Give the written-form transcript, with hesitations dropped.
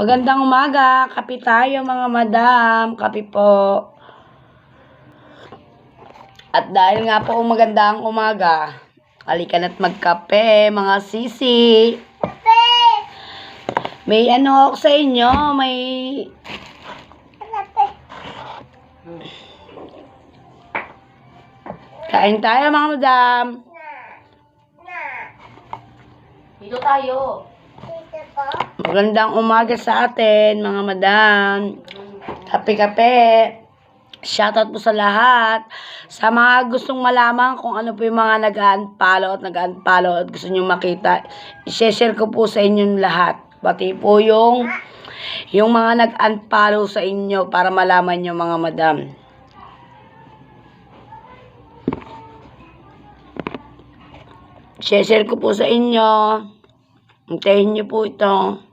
Magandang umaga. Kape tayo mga madam. Kape po. At dahil nga po magandang umaga, halika na't magkape mga sisi. Kape! May ano ako sa inyo. May... Kape. Kain tayo mga madam. Dito tayo. Dito po. Magandang umaga sa atin mga madam. Kape-kape. Shoutout po sa lahat. Sa mga gustong malaman kung ano po yung mga nag-unfollow at gusto nyo makita, i-share ko po sa inyong lahat. Pati po yung mga nag-unfollow sa inyo para malaman nyo mga madam. Share ko po sa inyo. Hintayin nyo po ito.